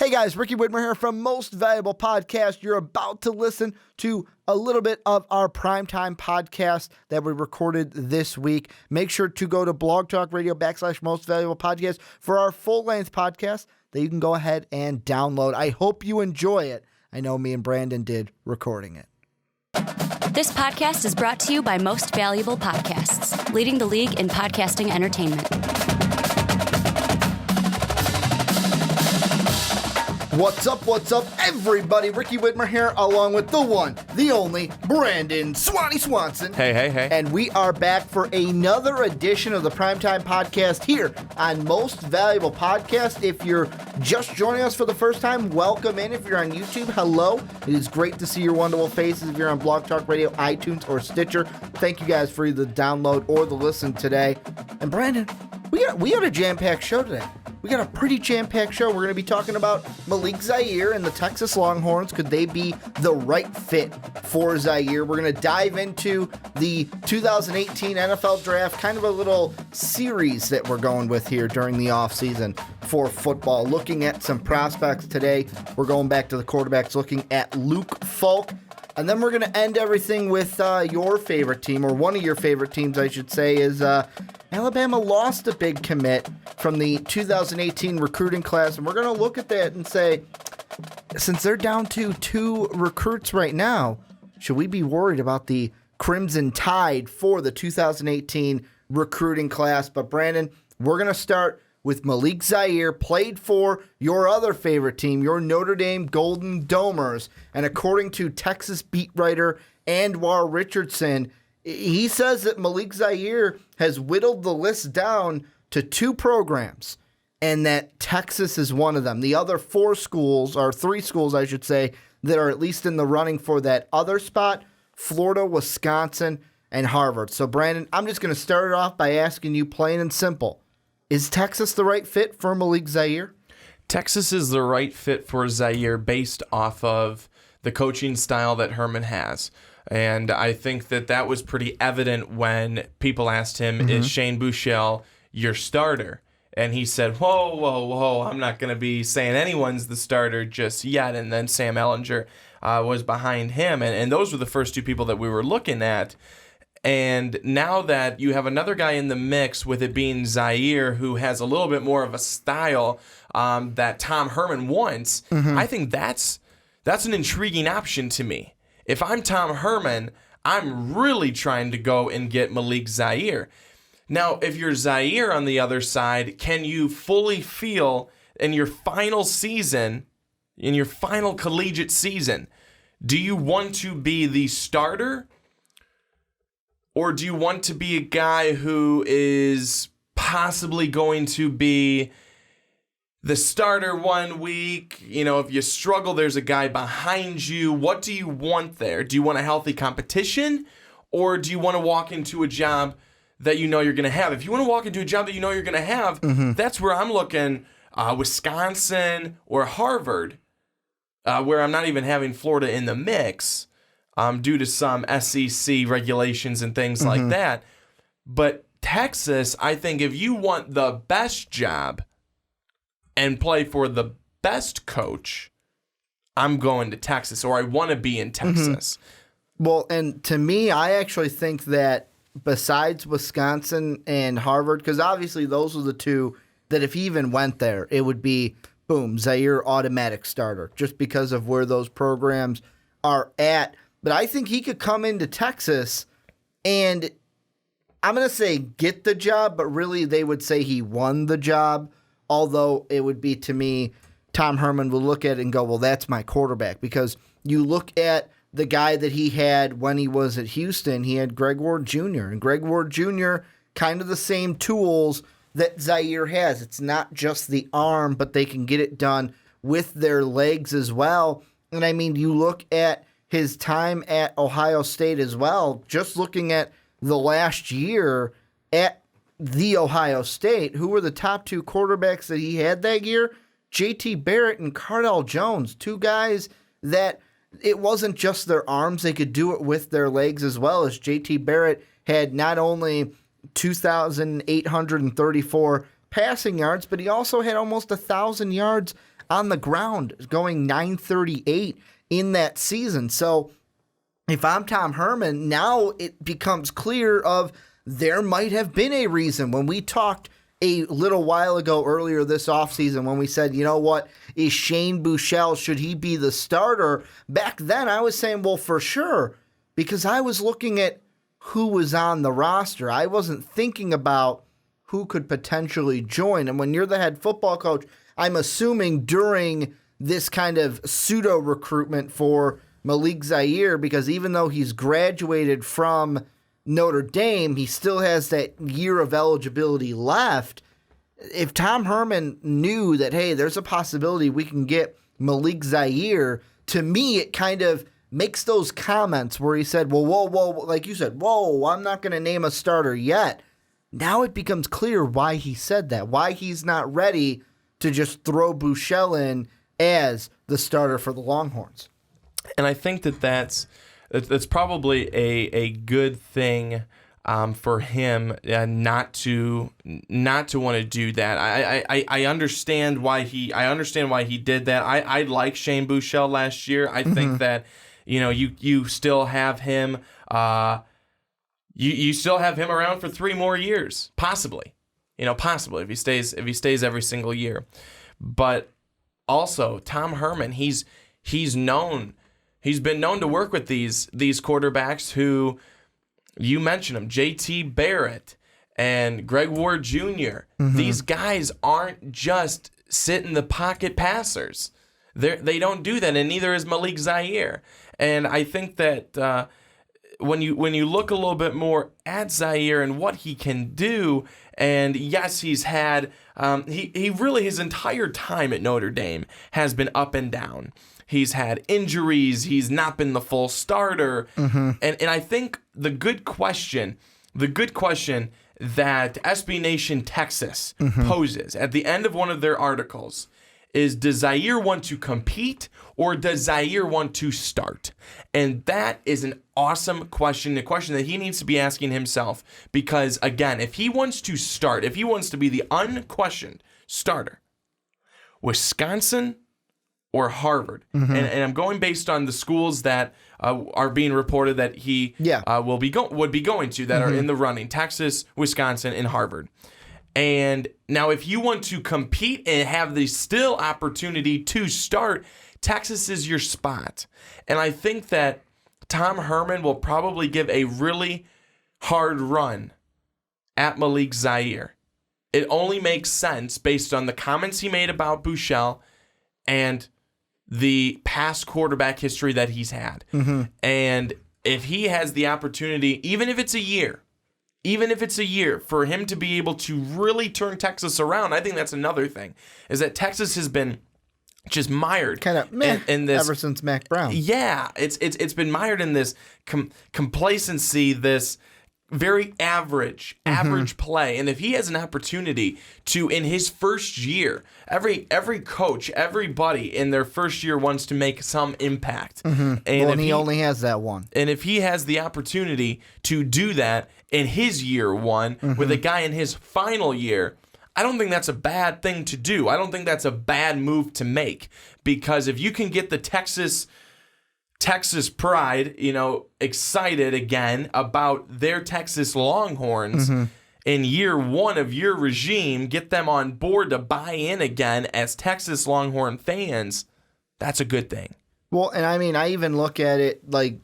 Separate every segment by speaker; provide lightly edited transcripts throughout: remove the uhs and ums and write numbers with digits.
Speaker 1: Hey guys, Ricky Widmer here from Most Valuable Podcast. You're about to listen to a little bit of our primetime podcast that we recorded this week. Make sure to go to Blog Talk Radio /Most Valuable Podcast for our full-length podcast that you can go ahead and download. I hope you enjoy it. I know me and Brandon did recording it.
Speaker 2: This podcast is brought to you by Most Valuable Podcasts, leading the league in podcasting entertainment.
Speaker 1: What's up, everybody? Ricky Widmer here, along with the one, the only, Brandon Swanson.
Speaker 3: Hey.
Speaker 1: And we are back for another edition of the Primetime Podcast here on Most Valuable Podcast. If you're just joining us for the first time, welcome in. If you're on YouTube, hello. It is great to see your wonderful faces. If you're on Blog Talk Radio, iTunes, or Stitcher, thank you guys for either the download or the listen today. And Brandon, we got a jam-packed show today. We got a pretty jam-packed show. We're going to be talking about Malik Zaire and the Texas Longhorns. Could they be the right fit for Zaire? We're going to dive into the 2018 NFL Draft, kind of a little series that we're going with here during the offseason for football. Looking at some prospects today. We're going back to the quarterbacks, looking at Luke Falk. And then we're going to end everything with your favorite team, or one of your favorite teams, I should say, is Alabama lost a big commit from the 2018 recruiting class. And we're going to look at that and say, since they're down to 2 recruits right now, should we be worried about the Crimson Tide for the 2018 recruiting class? But Brandon, we're going to start with Malik Zaire, played for your other favorite team, your Notre Dame Golden Domers. And according to Texas beat writer Anwar Richardson, he says that Malik Zaire has whittled the list down to 2 programs, and that Texas is one of them. The other 4 schools, or 3 schools, I should say, that are at least in the running for that other spot, Florida, Wisconsin, and Harvard. So, Brandon, I'm just going to start it off by asking you plain and simple. Is Texas the right fit for Malik Zaire?
Speaker 3: Texas is the right fit for Zaire based off of the coaching style that Herman has. And I think that was pretty evident when people asked him, is Shane Buechele your starter? And he said, whoa, I'm not going to be saying anyone's the starter just yet. And then Sam Ehlinger was behind him. And those were the first 2 people that we were looking at. And now that you have another guy in the mix, with it being Zaire, who has a little bit more of a style that Tom Herman wants, I think that's an intriguing option to me. If I'm Tom Herman, I'm really trying to go and get Malik Zaire. Now, if you're Zaire on the other side, can you fully feel in your final season, in your final collegiate season, do you want to be the starter? Or do you want to be a guy who is possibly going to be the starter one week? You know, if you struggle, there's a guy behind you. What do you want there? Do you want a healthy competition? Or do you want to walk into a job that you know you're going to have? If you want to walk into a job that you know you're going to have, that's where I'm looking, Wisconsin or Harvard, where I'm not even having Florida in the mix. Due to some SEC regulations and things like that. But Texas, I think if you want the best job and play for the best coach, I'm going to Texas, or I want to be in Texas.
Speaker 1: Well, and to me, I actually think that besides Wisconsin and Harvard, because obviously those are the 2 that if he even went there, it would be, boom, Zaire automatic starter, just because of where those programs are at. But I think he could come into Texas and, I'm going to say get the job, but really they would say he won the job. Although it would be, to me, Tom Herman will look at it and go, well, that's my quarterback. Because you look at the guy that he had when he was at Houston, he had Greg Ward Jr. And Greg Ward Jr., kind of the same tools that Zaire has. It's not just the arm, but they can get it done with their legs as well. And I mean, you look at his time at Ohio State as well, just looking at the last year at the Ohio State, who were the top 2 quarterbacks that he had that year? J.T. Barrett and Cardell Jones, 2 guys that it wasn't just their arms. They could do it with their legs as well, as J.T. Barrett had not only 2,834 passing yards, but he also had almost 1,000 yards on the ground, going 938 in that season. So if I'm Tom Herman, now it becomes clear of there might have been a reason. When we talked a little while ago earlier this offseason, when we said, you know what, is Shane Buechele, should he be the starter? Back then I was saying, well, for sure, because I was looking at who was on the roster. I wasn't thinking about who could potentially join. And when you're the head football coach, I'm assuming during this kind of pseudo recruitment for Malik Zaire, because even though he's graduated from Notre Dame, he still has that year of eligibility left. If Tom Herman knew that, hey, there's a possibility we can get Malik Zaire, to me it kind of makes those comments where he said, well, whoa, like you said, whoa, I'm not going to name a starter yet. Now it becomes clear why he said that, why he's not ready to just throw Buechele in as the starter for the Longhorns.
Speaker 3: And I think that's probably a good thing for him not to want to do that. I understand why he did that. I like Shane Buechele last year. I think that you still have him. You still have him around for 3 more years, possibly. Possibly if he stays every single year. But also Tom Herman, he's been known to work with these quarterbacks who, you mentioned them, J.T. Barrett and Greg Ward Jr. These guys aren't just sit in the pocket passers. They don't do that, and neither is Malik Zaire. And I think that when you look a little bit more at Zaire and what he can do, and yes, he's had he really his entire time at Notre Dame has been up and down. He's had injuries. He's not been the full starter. And I think the good question that SB Nation Texas poses at the end of one of their articles is, does Zaire want to compete or does Zaire want to start? And that is an awesome question, a question that he needs to be asking himself. Because, again, if he wants to start, if he wants to be the unquestioned starter, Wisconsin or Harvard, and I'm going based on the schools that are being reported that he would be going to, that are in the running: Texas, Wisconsin, and Harvard. And now, if you want to compete and have the still opportunity to start, Texas is your spot. And I think that Tom Herman will probably give a really hard run at Malik Zaire. It only makes sense based on the comments he made about Buechele and the past quarterback history that he's had. And if he has the opportunity, even if it's a year, for him to be able to really turn Texas around, I think that's another thing, is that Texas has been just mired
Speaker 1: kind of in this ever since Mac Brown. Yeah,
Speaker 3: it's been mired in this complacency, this very average play. And if he has an opportunity to, in his first year, every coach, everybody in their first year wants to make some impact. And
Speaker 1: he only has that one.
Speaker 3: And if he has the opportunity to do that in his year one with a guy in his final year, I don't think that's a bad thing to do. I don't think that's a bad move to make, because if you can get the Texas pride, excited again about their Texas Longhorns in year one of your regime, get them on board to buy in again as Texas Longhorn fans, that's a good thing.
Speaker 1: Well, and I mean, I even look at it like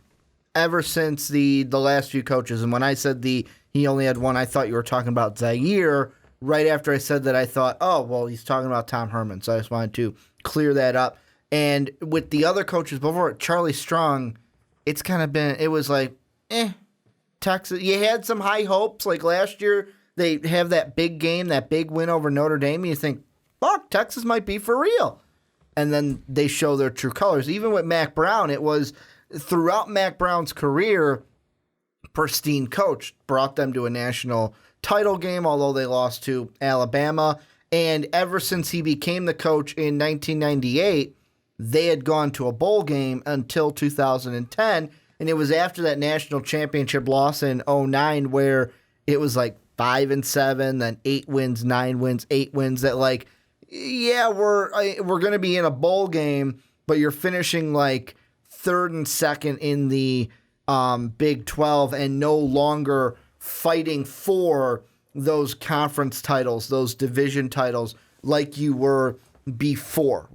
Speaker 1: ever since the last few coaches, and when I said he only had one, I thought you were talking about Zaire. Right after I said that, I thought, oh, well, he's talking about Tom Herman, so I just wanted to clear that up. And with the other coaches before, Charlie Strong, it's kind of been, it was like, Texas. You had some high hopes. Like last year, they have that big game, that big win over Notre Dame, and you think, fuck, Texas might be for real. And then they show their true colors. Even with Mac Brown, it was throughout Mac Brown's career, pristine coach, brought them to a national title game, although they lost to Alabama. And ever since he became the coach in 1998, they had gone to a bowl game until 2010. And it was after that national championship loss in 2009 where it was like 5-7, then 8 wins, 9 wins, 8 wins, that like yeah, we're going to be in a bowl game, but you're finishing like third and second in the Big 12 and no longer fighting for those conference titles, those division titles, like you were before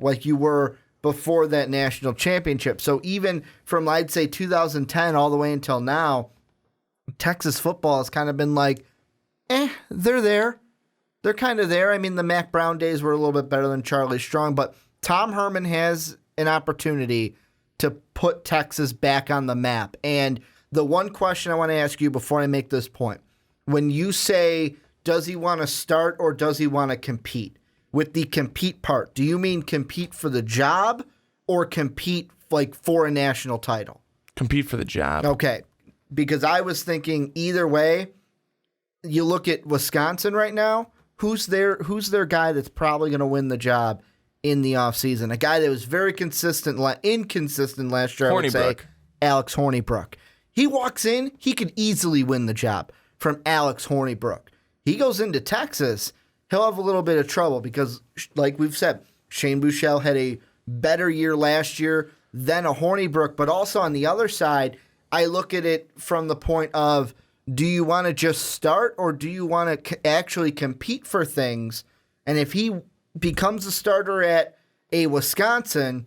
Speaker 1: that national championship. So even from, I'd say, 2010 all the way until now, Texas football has kind of been like, they're there. They're kind of there. I mean, the Mac Brown days were a little bit better than Charlie Strong, but Tom Herman has an opportunity to put Texas back on the map. And the one question I want to ask you before I make this point, when you say, does he want to start or does he want to compete? With the compete part, do you mean compete for the job or compete like for a national title?
Speaker 3: Compete for the job.
Speaker 1: Okay, because I was thinking either way. You look at Wisconsin right now. Who's their guy that's probably going to win the job in the offseason? A guy that was very inconsistent last year, I would say, Alex Hornibrook. He walks in, he could easily win the job from Alex Hornibrook. He goes into Texas, he'll have a little bit of trouble because, like we've said, Shane Buechele had a better year last year than a Hornibrook. But also on the other side, I look at it from the point of, do you want to just start or do you want to actually compete for things? And if he becomes a starter at a Wisconsin,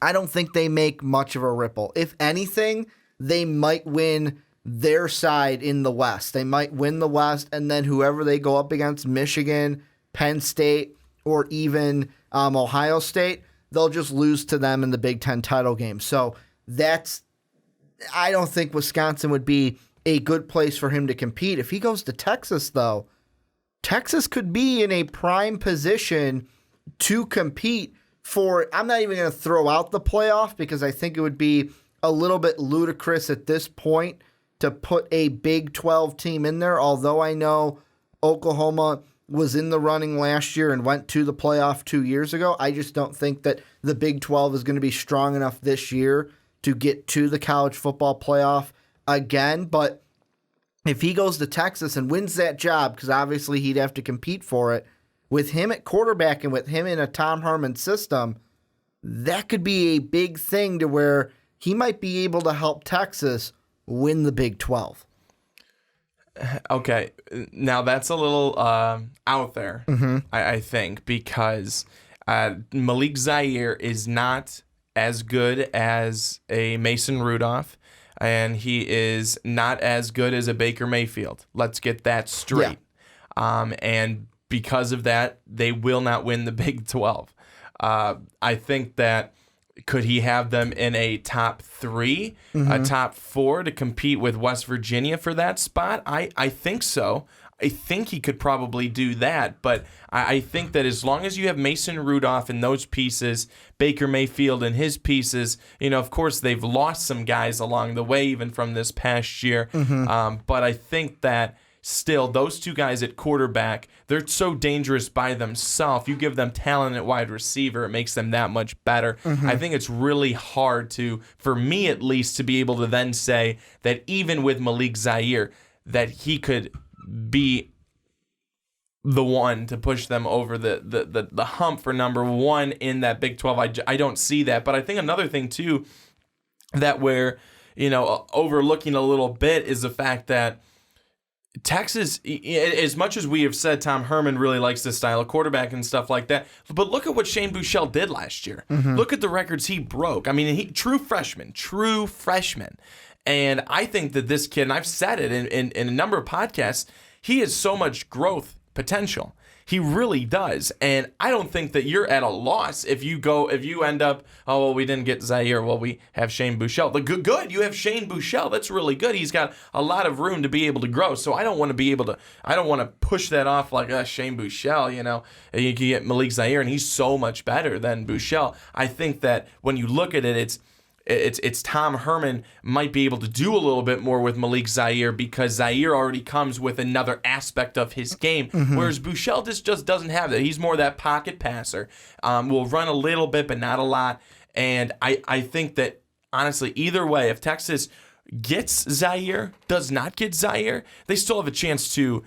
Speaker 1: I don't think they make much of a ripple. If anything, they might win their side in the West. They might win the West, and then whoever they go up against, Michigan, Penn State, or even Ohio State, they'll just lose to them in the Big Ten title game. So I don't think Wisconsin would be a good place for him to compete. If he goes to Texas, though, Texas could be in a prime position to compete for, I'm not even going to throw out the playoff because I think it would be a little bit ludicrous at this point to put a Big 12 team in there, although I know Oklahoma was in the running last year and went to the playoff 2 years ago. I just don't think that the Big 12 is going to be strong enough this year to get to the college football playoff again. But if he goes to Texas and wins that job, because obviously he'd have to compete for it, with him at quarterback and with him in a Tom Herman system, that could be a big thing to where he might be able to help Texas win the Big 12.
Speaker 3: Okay, now that's a little out there, I think, because Malik Zaire is not as good as a Mason Rudolph, and he is not as good as a Baker Mayfield. Let's get that straight. Yeah. And because of that, they will not win the Big 12. I think that could he have them in a top 3, a top 4 to compete with West Virginia for that spot? I think so. I think he could probably do that, but I think that as long as you have Mason Rudolph and those pieces, Baker Mayfield and his pieces, of course they've lost some guys along the way, even from this past year, but I think that still, those two guys at quarterback, they're so dangerous by themselves. You give them talent at wide receiver, it makes them that much better. I think it's really hard for me at least, to be able to then say that even with Malik Zaire, that he could be the one to push them over the hump for number 1 in that Big 12. I don't see that. But I think another thing, too, that we're overlooking a little bit is the fact that Texas, as much as we have said Tom Herman really likes this style of quarterback and stuff like that, but look at what Shane Buechele did last year. Look at the records he broke. I mean, true freshman. And I think that this kid, and I've said it in a number of podcasts, he has so much growth potential. He really does. And I don't think that you're at a loss if you end up, oh, well, we didn't get Zaire. Well, we have Shane Buechele. Good. You have Shane Buechele. That's really good. He's got a lot of room to be able to grow. So I don't want to push that off like, Shane Buechele, You can get Malik Zaire, and he's so much better than Buechele. I think that when you look at it, it's Tom Herman might be able to do a little bit more with Malik Zaire because Zaire already comes with another aspect of his game, whereas Buechele just doesn't have that. He's more that pocket passer. Will run a little bit, but not a lot. And I think that, honestly, either way, if Texas gets Zaire, does not get Zaire, they still have a chance to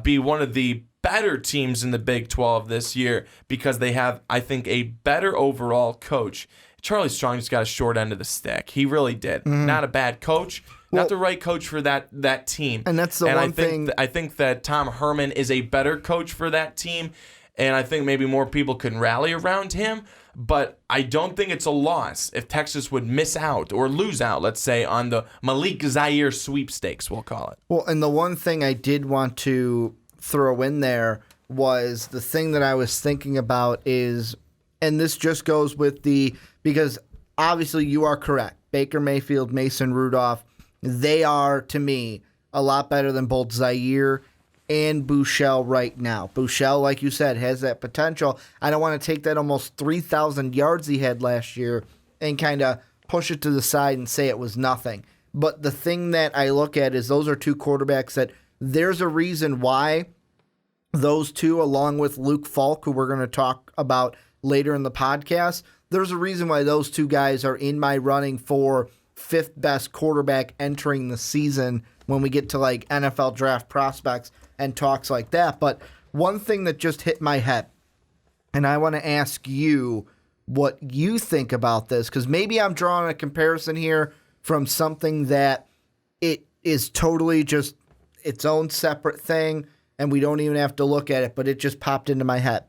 Speaker 3: be one of the better teams in the Big 12 this year because they have, I think, a better overall coach. Charlie Strong just got a short end of the stick. He really did. Not a bad coach. Not the right coach for that team.
Speaker 1: And that's the one thing.
Speaker 3: I think that Tom Herman is a better coach for that team, and I think maybe more people can rally around him. But I don't think it's a loss if Texas would miss out or lose out, let's say, on the Malik Zaire sweepstakes, we'll call it.
Speaker 1: Well, and the one thing I did want to throw in there was the thing that I was thinking about is, and this just goes with because obviously you are correct. Baker Mayfield, Mason Rudolph, they are, to me, a lot better than both Zaire and Buechele right now. Buechele, like you said, has that potential. I don't want to take that almost 3,000 yards he had last year and kind of push it to the side and say it was nothing. But the thing that I look at is those are two quarterbacks that there's a reason why those two, along with Luke Falk, who we're going to talk about later in the podcast, there's a reason why those two guys are in my running for fifth best quarterback entering the season when we get to like NFL draft prospects and talks like that. But one thing that just hit my head, and I want to ask you what you think about this, because maybe I'm drawing a comparison here from something that it is totally just its own separate thing, and we don't even have to look at it, but it just popped into my head.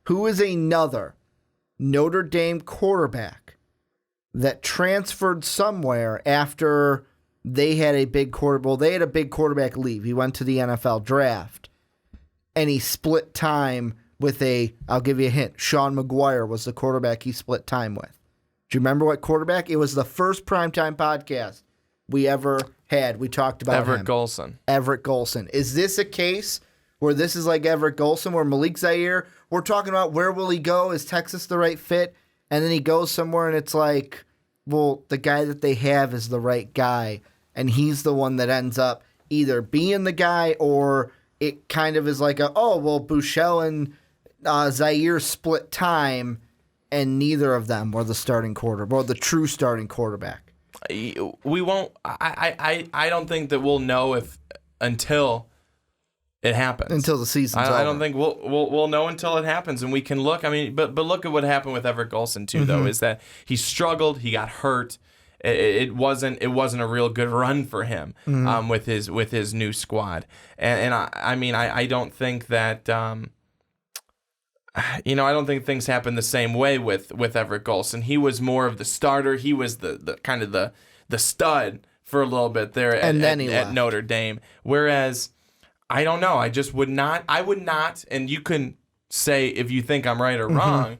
Speaker 1: Who is another Notre Dame quarterback that transferred somewhere after they had a big quarterback? Well, they had a big quarterback leave. He went to the NFL draft, and he split time with I'll give you a hint, Sean McGuire was the quarterback he split time with. Do you remember what quarterback? It was the first primetime podcast we ever had. We talked about
Speaker 3: Everett
Speaker 1: him.
Speaker 3: Golson.
Speaker 1: Everett Golson. Is this a case where this is like Everett Golson, where Malik Zaire, we're talking about where will he go? Is Texas the right fit? And then he goes somewhere and it's like, well, the guy that they have is the right guy. And he's the one that ends up either being the guy, or it kind of is like Buechele and Zaire split time, and neither of them were the starting quarterback, or the true starting quarterback.
Speaker 3: We won't. I don't think that we'll know until it happens.
Speaker 1: Until the season's over.
Speaker 3: I don't think we'll know until it happens, and we can look. I mean, but look at what happened with Everett Golson too, though, is that he struggled, he got hurt. It wasn't a real good run for him with his new squad, and I don't think that. I don't think things happen the same way with Everett Golson. He was more of the starter. He was the kind of the stud for a little bit there at Notre Dame. Whereas, I don't know. I would not, and you can say if you think I'm right or wrong,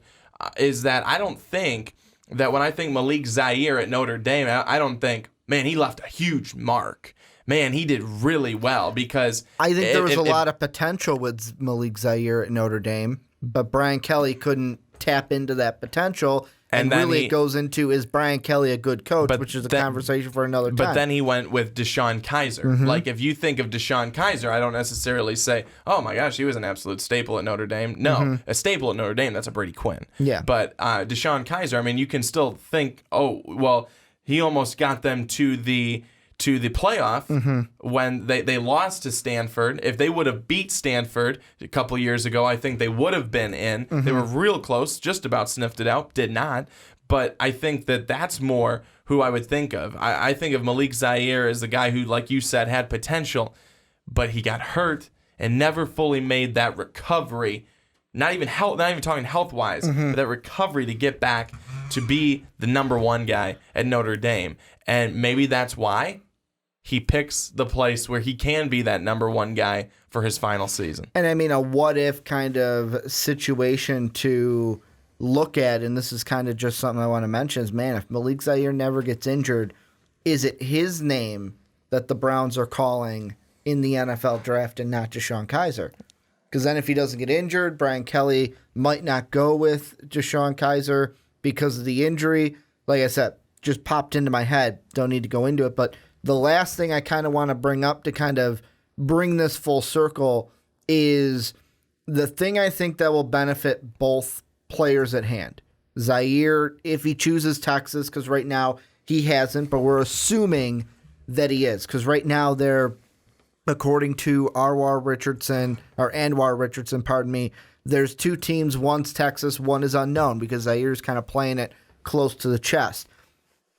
Speaker 3: is that I don't think that when I think Malik Zaire at Notre Dame, I don't think, man, he left a huge mark. Man, he did really well, because
Speaker 1: I think there was a lot of potential with Malik Zaire at Notre Dame. But Brian Kelly couldn't tap into that potential. And really it goes into, is Brian Kelly a good coach, which is a conversation for another time.
Speaker 3: But then he went with Deshaun Kaiser. Like, if you think of Deshaun Kaiser, I don't necessarily say, oh my gosh, he was an absolute staple at Notre Dame. No, a staple at Notre Dame, that's a Brady Quinn.
Speaker 1: Yeah.
Speaker 3: But Deshaun Kaiser, I mean, you can still think, oh, well, he almost got them to the playoff when they lost to Stanford. If they would have beat Stanford a couple years ago, I think they would have been in. They were real close, just about sniffed it out, did not. But I think that's more who I would think of. I think of Malik Zaire as the guy who, like you said, had potential, but he got hurt and never fully made that recovery. Not even talking health-wise, but that recovery to get back to be the number one guy at Notre Dame. And maybe that's why he picks the place where he can be that number one guy for his final season.
Speaker 1: And I mean, a what-if kind of situation to look at, and this is kind of just something I want to mention, is, man, if Malik Zaire never gets injured, is it his name that the Browns are calling in the NFL draft and not Deshaun Kaiser? Because then if he doesn't get injured, Brian Kelly might not go with Deshaun Kaiser because of the injury. Like I said, just popped into my head. Don't need to go into it. But the last thing I kind of want to bring up to kind of bring this full circle is the thing I think that will benefit both players at hand. Zaire, if he chooses Texas, because right now he hasn't, but we're assuming that he is. Because right now they're according to Anwar Richardson, pardon me, there's two teams. One's Texas, one is unknown because Zaire's kind of playing it close to the chest.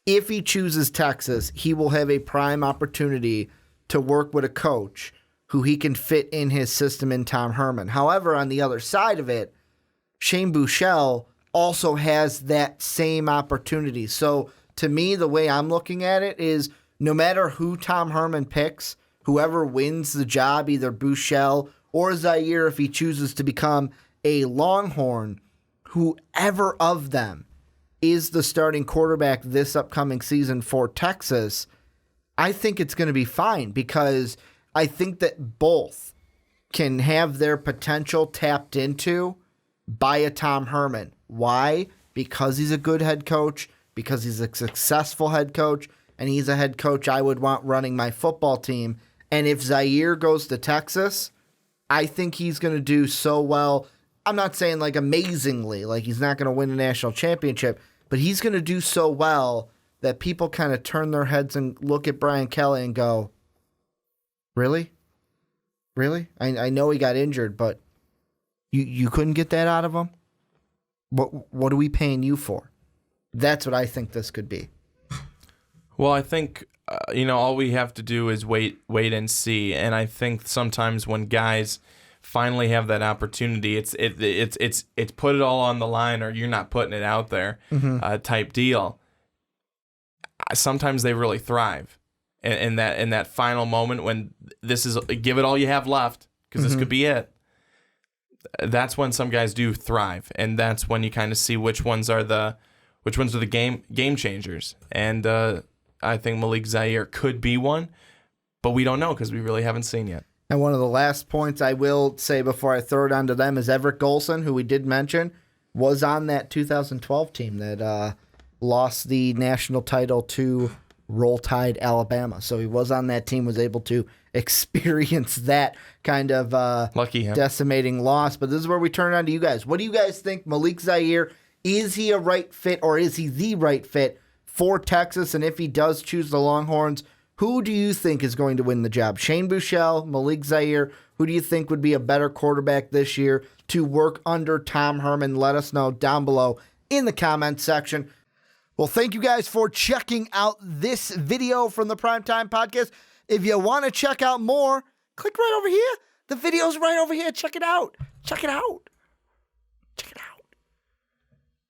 Speaker 1: If he chooses Texas, he will have a prime opportunity to work with a coach who he can fit in his system in Tom Herman. However, on the other side of it, Shane Buechele also has that same opportunity. So to me, the way I'm looking at it is no matter who Tom Herman picks, whoever wins the job, either Buechele or Zaire, if he chooses to become a Longhorn, whoever of them is the starting quarterback this upcoming season for Texas, I think it's going to be fine because I think that both can have their potential tapped into by a Tom Herman. Why? Because he's a good head coach, because he's a successful head coach, and he's a head coach I would want running my football team. And if Zaire goes to Texas, I think he's going to do so well. I'm not saying like amazingly, like he's not going to win a national championship, but he's going to do so well that people kind of turn their heads and look at Brian Kelly and go, really? Really? I know he got injured, but you couldn't get that out of him? What are we paying you for? That's what I think this could be.
Speaker 3: Well, I think all we have to do is wait and see. And I think sometimes when guys finally have that opportunity, it's put it all on the line, or you're not putting it out there, type deal. Sometimes they really thrive in that final moment when this is give it all you have left because this could be it. That's when some guys do thrive, and that's when you kind of see which ones are the game changers. And I think Malik Zaire could be one, but we don't know because we really haven't seen yet.
Speaker 1: And one of the last points I will say before I throw it on to them is Everett Golson, who we did mention, was on that 2012 team that lost the national title to Roll Tide, Alabama. So he was on that team, was able to experience that kind of
Speaker 3: lucky him,
Speaker 1: decimating loss. But this is where we turn on to you guys. What do you guys think? Malik Zaire, is he a right fit, or is he the right fit for Texas? And if he does choose the Longhorns, who do you think is going to win the job? Shane Buechele, Malik Zaire, who do you think would be a better quarterback this year to work under Tom Herman? Let us know down below in the comments section. Well, thank you guys for checking out this video from the Primetime Podcast. If you want to check out more, click right over here. The video's right over here. Check it out. Check it out. Check it out.